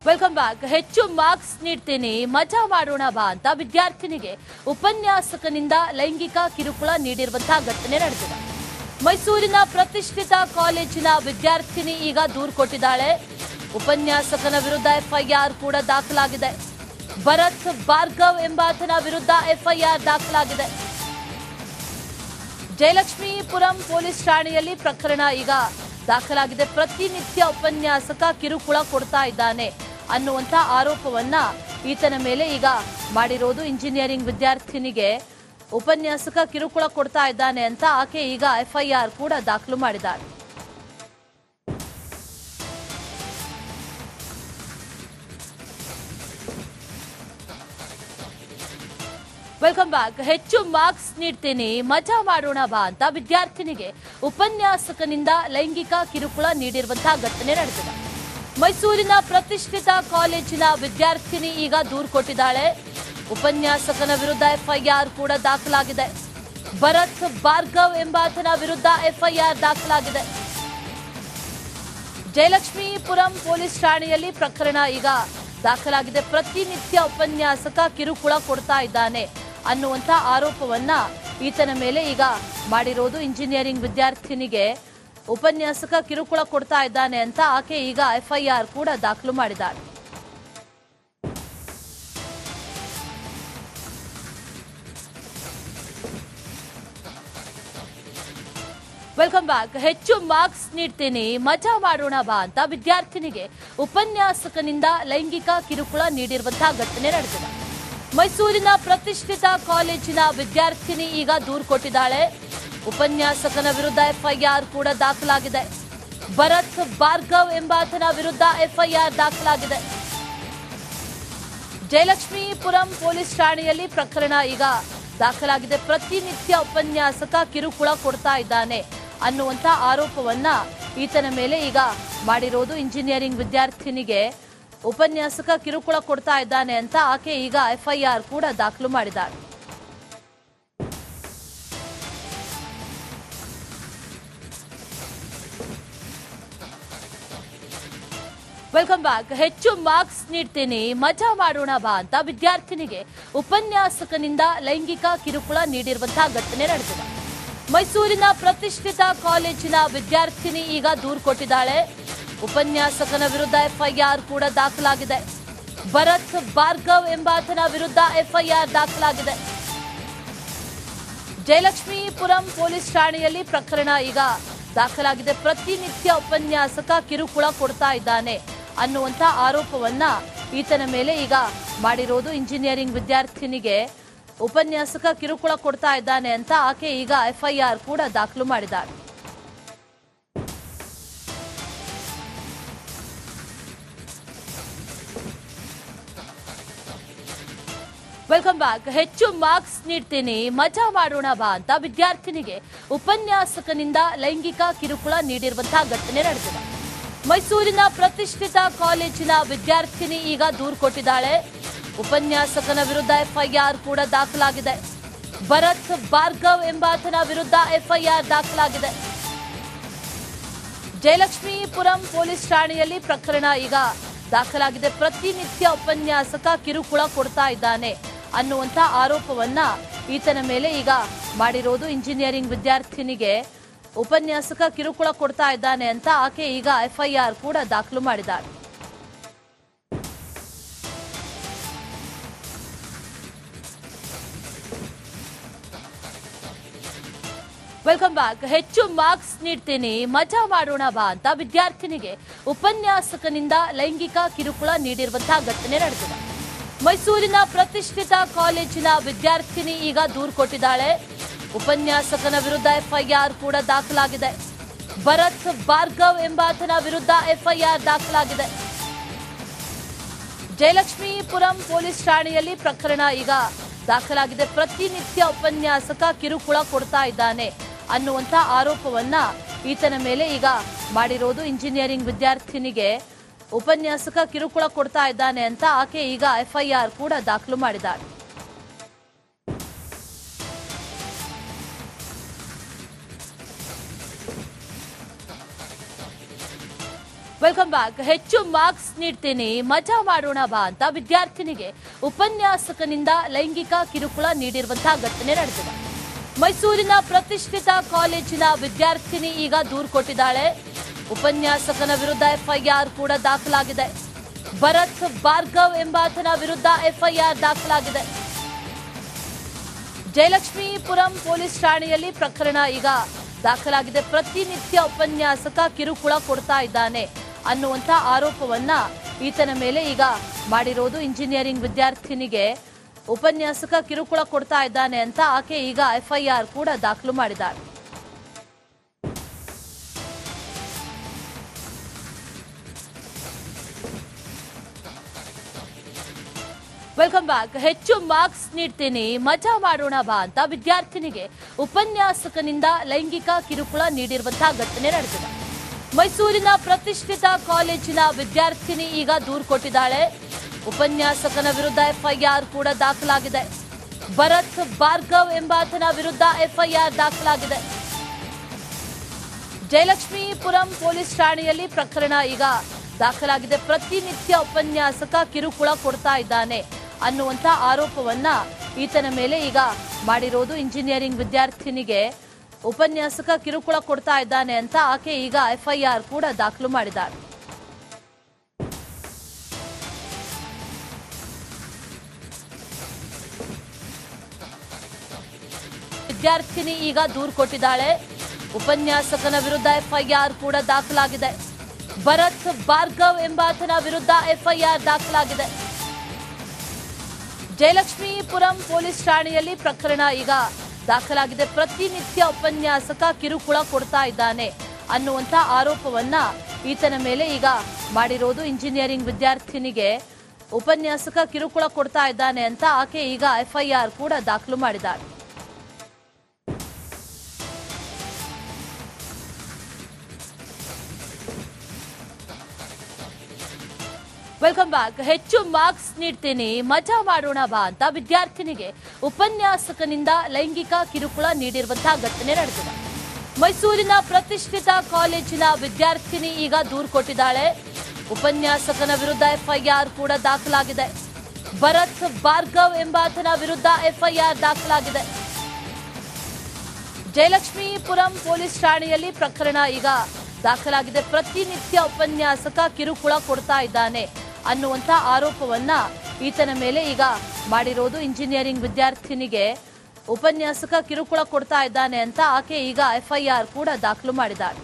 Welcome back. ಹೆಚ್ಚು marks ನೀಡ್ತೀನಿ, ಮಜಾ ಮಾಡೋಣ ಬಾ ಅಂತ ವಿದ್ಯಾರ್ಥಿನಿಗೆ ಉಪನ್ಯಾಸಕನಿಂದ ಲೈಂಗಿಕ ಕಿರುಕುಳ ನೀಡಿರುವಂತಹ ಘಟನೆ ನಡೆದಿದೆ. ಮೈಸೂರಿನ ಪ್ರತಿಷ್ಠಿತ ಕಾಲೇಜಿನ ವಿದ್ಯಾರ್ಥಿನಿ ಈಗ ದೂರು ಕೊಟ್ಟಿದ್ದಾಳೆ. ಉಪನ್ಯಾಸಕನ ವಿರುದ್ಧ ಎಫ್ಐಆರ್ ಕೂಡ ದಾಖಲಾಗಿದೆ. ಭರತ್ ಭಾರ್ಗವ್ ಎಂಬಾತನ ವಿರುದ್ಧ ಎಫ್ಐಆರ್ ದಾಖಲಾಗಿದೆ. ಜಯಲಕ್ಷ್ಮೀಪುರಂ ಪೊಲೀಸ್ ಠಾಣೆಯಲ್ಲಿ ಪ್ರಕರಣ ಈಗ ದಾಖಲಾಗಿದೆ. ಪ್ರತಿನಿತ್ಯ ಉಪನ್ಯಾಸಕ ಕಿರುಕುಳ ಕೊಡ್ತಾ ಇದ್ದಾನೆ ಅನ್ನುವಂತ ಆರೋಪವನ್ನ ಈತನ ಮೇಲೆ ಈಗ ಮಾಡಿರೋದು. ಇಂಜಿನಿಯರಿಂಗ್ ವಿದ್ಯಾರ್ಥಿನಿಗೆ ಉಪನ್ಯಾಸಕ ಕಿರುಕುಳ ಕೊಡ್ತಾ ಇದ್ದಾನೆ ಅಂತ ಆಕೆ ಈಗ ಎಫ್ಐಆರ್ ಕೂಡ ದಾಖಲು ಮಾಡಿದ್ದಾರೆ. Welcome back. ಹೆಚ್ಚು ಮಾರ್ಕ್ಸ್ ನೀಡ್ತೀನಿ, ಮಜಾ ಮಾಡೋಣ ಬಾ ಅಂತ ವಿದ್ಯಾರ್ಥಿನಿಗೆ ಉಪನ್ಯಾಸಕನಿಂದ ಲೈಂಗಿಕ ಕಿರುಕುಳ ನೀಡಿರುವಂತಹ ಘಟನೆ ನಡೆದಿದೆ. ಮೈಸೂರಿನ ಪ್ರತಿಷ್ಠಿತ ಕಾಲೇಜಿನ ವಿದ್ಯಾರ್ಥಿನಿ ಈಗ ದೂರು ಕೊಟ್ಟಿದ್ದಾಳೆ. ಉಪನ್ಯಾಸಕನ ವಿರುದ್ಧ ಎಫ್ಐಆರ್ ಕೂಡ ದಾಖಲಾಗಿದೆ. ಭರತ್ ಭಾರ್ಗವ್ ಎಂಬಾತನ ವಿರುದ್ಧ ಎಫ್ಐಆರ್ ದಾಖಲಾಗಿದೆ. ಜಯಲಕ್ಷ್ಮೀಪುರಂ ಪೊಲೀಸ್ ಠಾಣೆಯಲ್ಲಿ ಪ್ರಕರಣ ಈಗ ದಾಖಲಾಗಿದೆ. ಪ್ರತಿನಿತ್ಯ ಉಪನ್ಯಾಸಕ ಕಿರುಕುಳ ಕೊಡ್ತಾ ಇದ್ದಾನೆ ಅನ್ನುವಂತ ಆರೋಪವನ್ನ ಈತನ ಮೇಲೆ ಈಗ ಮಾಡಿರೋದು. ಇಂಜಿನಿಯರಿಂಗ್ ವಿದ್ಯಾರ್ಥಿನಿಗೆ ಉಪನ್ಯಾಸಕ ಕಿರುಕುಳ ಕೊಡ್ತಾ ಇದ್ದಾನೆ ಅಂತ ಆಕೆ ಈಗ ಎಫ್ಐಆರ್ ಕೂಡ ದಾಖಲು ಮಾಡಿದ್ದಾರೆ. Welcome back. ಹೆಚ್ಚು ಮಾರ್ಕ್ಸ್ ನೀಡ್ತೀನಿ, ಮಜಾ ಮಾಡೋಣ ಬಾ ಅಂತ ವಿದ್ಯಾರ್ಥಿನಿಗೆ ಉಪನ್ಯಾಸಕನಿಂದ ಲೈಂಗಿಕ ಕಿರುಕುಳ ನೀಡಿರುವಂತಹ ಘಟನೆ ನಡೆದಿದೆ. ಮೈಸೂರಿನ ಪ್ರತಿಷ್ಠಿತ ಕಾಲೇಜಿನ ವಿದ್ಯಾರ್ಥಿನಿ ಈಗ ದೂರು ಕೊಟ್ಟಿದ್ದಾಳೆ. ಉಪನ್ಯಾಸಕನ ವಿರುದ್ಧ ಎಫ್ಐಆರ್ ಕೂಡ ದಾಖಲಾಗಿದೆ. ಭರತ್ ಭಾರ್ಗವ್ ಎಂಬಾತನ ವಿರುದ್ಧ ಎಫ್ಐಆರ್ ದಾಖಲಾಗಿದೆ. ಜಯಲಕ್ಷ್ಮೀಪುರಂ ಪೊಲೀಸ್ ಠಾಣೆಯಲ್ಲಿ ಪ್ರಕರಣ ಈಗ ದಾಖಲಾಗಿದೆ. ಪ್ರತಿನಿತ್ಯ ಉಪನ್ಯಾಸಕ ಕಿರುಕುಳ ಕೊಡ್ತಾ ಇದ್ದಾನೆ ಅನ್ನುವಂತ ಆರೋಪವನ್ನ ಈತನ ಮೇಲೆ ಈಗ ಮಾಡಿರೋದು. ಇಂಜಿನಿಯರಿಂಗ್ ವಿದ್ಯಾರ್ಥಿನಿಗೆ ಉಪನ್ಯಾಸಕ ಕಿರುಕುಳ ಕೊಡ್ತಾ ಇದ್ದಾನೆ ಅಂತ ಆಕೆ ಈಗ ಎಫ್ಐಆರ್ ಕೂಡ ದಾಖಲು ಮಾಡಿದ್ದಾರೆ. Welcome back. ಹೆಚ್ಚು ಮಾರ್ಕ್ಸ್ ನೀಡ್ತೀನಿ, ಮಜಾ ಮಾಡೋಣ ಬಾ ಅಂತ ವಿದ್ಯಾರ್ಥಿನಿಗೆ ಉಪನ್ಯಾಸಕನಿಂದ ಲೈಂಗಿಕ ಕಿರುಕುಳ ನೀಡಿರುವಂತಹ ಘಟನೆ ನಡೆದಿದೆ. ಮೈಸೂರಿನ ಪ್ರತಿಷ್ಠಿತ ಕಾಲೇಜಿನ ವಿದ್ಯಾರ್ಥಿನಿ ಈಗ ದೂರು ಕೊಟ್ಟಿದ್ದಾಳೆ. ಉಪನ್ಯಾಸಕನ ವಿರುದ್ಧ ಎಫ್ಐಆರ್ ಕೂಡ ದಾಖಲಾಗಿದೆ. ಭರತ್ ಭಾರ್ಗವ್ ಎಂಬಾತನ ವಿರುದ್ಧ ಎಫ್ಐಆರ್ ದಾಖಲಾಗಿದೆ. ಜಯಲಕ್ಷ್ಮೀಪುರಂ ಪೊಲೀಸ್ ಠಾಣೆಯಲ್ಲಿ ಪ್ರಕರಣ ಈಗ ದಾಖಲಾಗಿದೆ. ಪ್ರತಿನಿತ್ಯ ಉಪನ್ಯಾಸಕ ಕಿರುಕುಳ ಕೊಡ್ತಾ ಇದ್ದಾನೆ ಅನ್ನುವಂತ ಆರೋಪವನ್ನ ಈತನ ಮೇಲೆ ಈಗ ಮಾಡಿರೋದು. ಇಂಜಿನಿಯರಿಂಗ್ ವಿದ್ಯಾರ್ಥಿನಿಗೆ ಉಪನ್ಯಾಸಕ ಕಿರುಕುಳ ಕೊಡ್ತಾ ಇದ್ದಾನೆ ಅಂತ ಆಕೆ ಈಗ ಎಫ್ಐಆರ್ ಕೂಡ ದಾಖಲು ಮಾಡಿದ್ದಾರೆ. Welcome back. ಹೆಚ್ಚು ಮಾರ್ಕ್ಸ್ ನೀಡ್ತೀನಿ, ಮಜಾ ಮಾಡೋಣ ಬಾ ಅಂತ ವಿದ್ಯಾರ್ಥಿನಿಗೆ ಉಪನ್ಯಾಸಕನಿಂದ ಲೈಂಗಿಕ ಕಿರುಕುಳ ನೀಡಿರುವಂತಹ ಘಟನೆ ನಡೆದಿದೆ. ಮೈಸೂರಿನ ಪ್ರತಿಷ್ಠಿತ ಕಾಲೇಜಿನ ವಿದ್ಯಾರ್ಥಿನಿ ಈಗ ದೂರು ಕೊಟ್ಟಿದ್ದಾಳೆ. ಉಪನ್ಯಾಸಕನ ವಿರುದ್ಧ ಎಫ್ಐಆರ್ ಕೂಡ ದಾಖಲಾಗಿದೆ. ಭರತ್ ಭಾರ್ಗವ್ ಎಂಬಾತನ ವಿರುದ್ಧ ಎಫ್ಐಆರ್ ದಾಖಲಾಗಿದೆ. ಜಯಲಕ್ಷ್ಮೀಪುರಂ ಪೊಲೀಸ್ ಠಾಣೆಯಲ್ಲಿ ಪ್ರಕರಣ ಈಗ ದಾಖಲಾಗಿದೆ. ಪ್ರತಿನಿತ್ಯ ಉಪನ್ಯಾಸಕ ಕಿರುಕುಳ ಕೊಡ್ತಾ ಇದ್ದಾನೆ ಅನ್ನುವಂತ ಆರೋಪವನ್ನ ಈತನ ಮೇಲೆ ಈಗ ಮಾಡಿರೋದು. ಇಂಜಿನಿಯರಿಂಗ್ ವಿದ್ಯಾರ್ಥಿನಿಗೆ ಉಪನ್ಯಾಸಕ ಕಿರುಕುಳ ಕೊಡ್ತಾ ಇದ್ದಾನೆ ಅಂತ ಆಕೆ ಈಗ ಎಫ್ಐಆರ್ ಕೂಡ ದಾಖಲು ಮಾಡಿದ್ದಾರೆ. Welcome back. ಹೆಚ್ಚು ಮಾರ್ಕ್ಸ್ ನೀಡ್ತೀನಿ, ಮಜಾ ಮಾಡೋಣ ಬಾ ಅಂತ ವಿದ್ಯಾರ್ಥಿನಿಗೆ ಉಪನ್ಯಾಸಕನಿಂದ ಲೈಂಗಿಕ ಕಿರುಕುಳ ನೀಡಿರುವಂತಹ ಘಟನೆ ನಡೆದಿದೆ. ಮೈಸೂರಿನ ಪ್ರತಿಷ್ಠಿತ ಕಾಲೇಜಿನ ವಿದ್ಯಾರ್ಥಿನಿ ಈಗ ದೂರು ಕೊಟ್ಟಿದ್ದಾಳೆ. ಉಪನ್ಯಾಸಕನ ವಿರುದ್ಧ ಎಫ್ಐಆರ್ ಕೂಡ ದಾಖಲಾಗಿದೆ. ಭರತ್ ಭಾರ್ಗವ್ ಎಂಬಾತನ ವಿರುದ್ಧ ಎಫ್ಐಆರ್ ದಾಖಲಾಗಿದೆ. ಜಯಲಕ್ಷ್ಮೀಪುರಂ ಪೊಲೀಸ್ ಠಾಣೆಯಲ್ಲಿ ಪ್ರಕರಣ ಈಗ ದಾಖಲಾಗಿದೆ. ಪ್ರತಿನಿತ್ಯ ಉಪನ್ಯಾಸಕ ಕಿರುಕುಳ ಕೊಡ್ತಾ ಇದ್ದಾನೆ ಅನ್ನುವಂತ ಆರೋಪವನ್ನ ಈತನ ಮೇಲೆ ಈಗ ಮಾಡಿರೋದು. ಇಂಜಿನಿಯರಿಂಗ್ ವಿದ್ಯಾರ್ಥಿನಿಗೆ ಉಪನ್ಯಾಸಕ ಕಿರುಕುಳ ಕೊಡ್ತಾ ಇದ್ದಾನೆ ಅಂತ ಆಕೆ ಈಗ ಎಫ್ಐಆರ್ ಕೂಡ ದಾಖಲು ಮಾಡಿದ್ದಾರೆ. Welcome back. ಹೆಚ್ಚು ಮಾರ್ಕ್ಸ್ ನೀಡ್ತೀನಿ, ಮಜಾ ಮಾಡೋಣ ಬಾ ಅಂತ ವಿದ್ಯಾರ್ಥಿನಿಗೆ ಉಪನ್ಯಾಸಕನಿಂದ ಲೈಂಗಿಕ ಕಿರುಕುಳ ನೀಡಿರುವಂತಹ ಘಟನೆ ನಡೆದಿದೆ. ಮೈಸೂರಿನ ಪ್ರತಿಷ್ಠಿತ ಕಾಲೇಜಿನ ವಿದ್ಯಾರ್ಥಿನಿ ಈಗ ದೂರು ಕೊಟ್ಟಿದ್ದಾಳೆ. ಉಪನ್ಯಾಸಕನ ವಿರುದ್ಧ ಎಫ್ಐಆರ್ ಕೂಡ ದಾಖಲಾಗಿದೆ. ಭರತ್ ಭಾರ್ಗವ್ ಎಂಬಾತನ ವಿರುದ್ಧ ಎಫ್ಐಆರ್ ದಾಖಲಾಗಿದೆ. ಜಯಲಕ್ಷ್ಮೀಪುರಂ ಪೊಲೀಸ್ ಠಾಣೆಯಲ್ಲಿ ಪ್ರಕರಣ ಈಗ ದಾಖಲಾಗಿದೆ. ಪ್ರತಿನಿತ್ಯ ಉಪನ್ಯಾಸಕ ಕಿರುಕುಳ ಕೊಡ್ತಾ ಇದ್ದಾನೆ ಅನ್ನುವಂತ ಆರೋಪವನ್ನ ಈತನ ಮೇಲೆ ಈಗ ಮಾಡಿರೋದು. ಇಂಜಿನಿಯರಿಂಗ್ ವಿದ್ಯಾರ್ಥಿನಿಗೆ ಉಪನ್ಯಾಸಕ ಕಿರುಕುಳ ಕೊಡ್ತಾ ಇದ್ದಾನೆ ಅಂತ ಆಕೆ ಈಗ ಎಫ್ಐಆರ್ ಕೂಡ ದಾಖಲು ಮಾಡಿದ್ದಾಳೆ. Welcome back. ಹೆಚ್ಚು ಮಾರ್ಕ್ಸ್ ನೀಡ್ತೀನಿ, ಮಜಾ ಮಾಡೋಣ ಬಾ ಅಂತ ವಿದ್ಯಾರ್ಥಿನಿಗೆ ಉಪನ್ಯಾಸಕನಿಂದ ಲೈಂಗಿಕ ಕಿರುಕುಳ ನೀಡಿರುವಂತಹ ಘಟನೆ ನಡೆದಿದೆ. ಮೈಸೂರಿನ ಪ್ರತಿಷ್ಠಿತ ಕಾಲೇಜಿನ ವಿದ್ಯಾರ್ಥಿನಿ ಈಗ ದೂರು ಕೊಟ್ಟಿದ್ದಾಳೆ. ಉಪನ್ಯಾಸಕನ ವಿರುದ್ಧ ಎಫ್ಐಆರ್ ಕೂಡ ದಾಖಲಾಗಿದೆ. ಭರತ್ ಭಾರ್ಗವ್ ಎಂಬಾತನ ವಿರುದ್ಧ ಎಫ್ಐಆರ್ ದಾಖಲಾಗಿದೆ. ಜಯಲಕ್ಷ್ಮೀಪುರಂ ಪೊಲೀಸ್ ಠಾಣೆಯಲ್ಲಿ ಪ್ರಕರಣ ಈಗ ದಾಖಲಾಗಿದೆ. ಪ್ರತಿನಿತ್ಯ ಉಪನ್ಯಾಸಕ ಕಿರುಕುಳ ಕೊಡ್ತಾ ಇದ್ದಾನೆ ಅನ್ನುವಂತ ಆರೋಪವನ್ನ ಈತನ ಮೇಲೆ ಈಗ ಮಾಡಿರೋದು. ಇಂಜಿನಿಯರಿಂಗ್ ವಿದ್ಯಾರ್ಥಿನಿಗೆ ಉಪನ್ಯಾಸಕ ಕಿರುಕುಳ ಕೊಡ್ತಾ ಇದ್ದಾನೆ ಅಂತ ಆಕೆ ಈಗ ಎಫ್ಐಆರ್ ಕೂಡ ದಾಖಲು ಮಾಡಿದ್ದಾಳೆ. ವಿದ್ಯಾರ್ಥಿನಿ ಈಗ ದೂರು ಕೊಟ್ಟಿದ್ದಾಳೆ. ಉಪನ್ಯಾಸಕನ ವಿರುದ್ಧ ಎಫ್ಐಆರ್ ಕೂಡ ದಾಖಲಾಗಿದೆ. ಭರತ್ ಭಾರ್ಗವ್ ಎಂಬಾತನ ವಿರುದ್ಧ ಎಫ್ಐಆರ್ ದಾಖಲಾಗಿದೆ. ಜಯಲಕ್ಷ್ಮೀಪುರಂ ಪೊಲೀಸ್ ಠಾಣೆಯಲ್ಲಿ ಪ್ರಕರಣ ಈಗ ದಾಖಲಾಗಿದೆ. ಪ್ರತಿನಿತ್ಯ ಉಪನ್ಯಾಸಕ ಕಿರುಕುಳ ಕೊಡ್ತಾ ಇದ್ದಾನೆ ಅನ್ನುವಂತ ಆರೋಪವನ್ನ ಈತನ ಮೇಲೆ ಈಗ ಮಾಡಿರೋದು. ಇಂಜಿನಿಯರಿಂಗ್ ವಿದ್ಯಾರ್ಥಿನಿಗೆ ಉಪನ್ಯಾಸಕ ಕಿರುಕುಳ ಕೊಡ್ತಾ ಇದ್ದಾನೆ ಅಂತ ಆಕೆ ಈಗ ಎಫ್ಐಆರ್ ಕೂಡ ದಾಖಲು ಮಾಡಿದ್ದಾಳೆ. Welcome back. ಹೆಚ್ಚು ಮಾರ್ಕ್ಸ್ ನೀಡ್ತೀನಿ, ಮಜಾ ಮಾಡೋಣ ಬಾ ಅಂತ ವಿದ್ಯಾರ್ಥಿನಿಗೆ ಉಪನ್ಯಾಸಕನಿಂದ ಲೈಂಗಿಕ ಕಿರುಕುಳ ನೀಡಿರುವಂತಹ ಘಟನೆ ನಡೆದಿದೆ. ಮೈಸೂರಿನ ಪ್ರತಿಷ್ಠಿತ ಕಾಲೇಜಿನ ವಿದ್ಯಾರ್ಥಿನಿ ಈಗ ದೂರು ಕೊಟ್ಟಿದ್ದಾಳೆ. ಉಪನ್ಯಾಸಕನ ವಿರುದ್ಧ ಎಫ್ಐಆರ್ ಕೂಡ ದಾಖಲಾಗಿದೆ. ಭರತ್ ಭಾರ್ಗವ್ ಎಂಬಾತನ ವಿರುದ್ಧ ಎಫ್ಐಆರ್ ದಾಖಲಾಗಿದೆ. ಜಯಲಕ್ಷ್ಮೀಪುರಂ ಪೊಲೀಸ್ ಠಾಣೆಯಲ್ಲಿ ಪ್ರಕರಣ ಈಗ ದಾಖಲಾಗಿದೆ. ಪ್ರತಿನಿತ್ಯ ಉಪನ್ಯಾಸಕ ಕಿರುಕುಳ ಕೊಡ್ತಾ ಇದ್ದಾನೆ ಅನ್ನುವಂತ ಆರೋಪವನ್ನ ಈತನ ಮೇಲೆ ಈಗ ಮಾಡಿರೋದು. ಇಂಜಿನಿಯರಿಂಗ್ ವಿದ್ಯಾರ್ಥಿನಿಗೆ ಉಪನ್ಯಾಸಕ ಕಿರುಕುಳ ಕೊಡ್ತಾ ಇದ್ದಾನೆ ಅಂತ ಆಕೆ ಈಗ ಎಫ್ಐಆರ್ ಕೂಡ ದಾಖಲು ಮಾಡಿದ್ದಾಳೆ.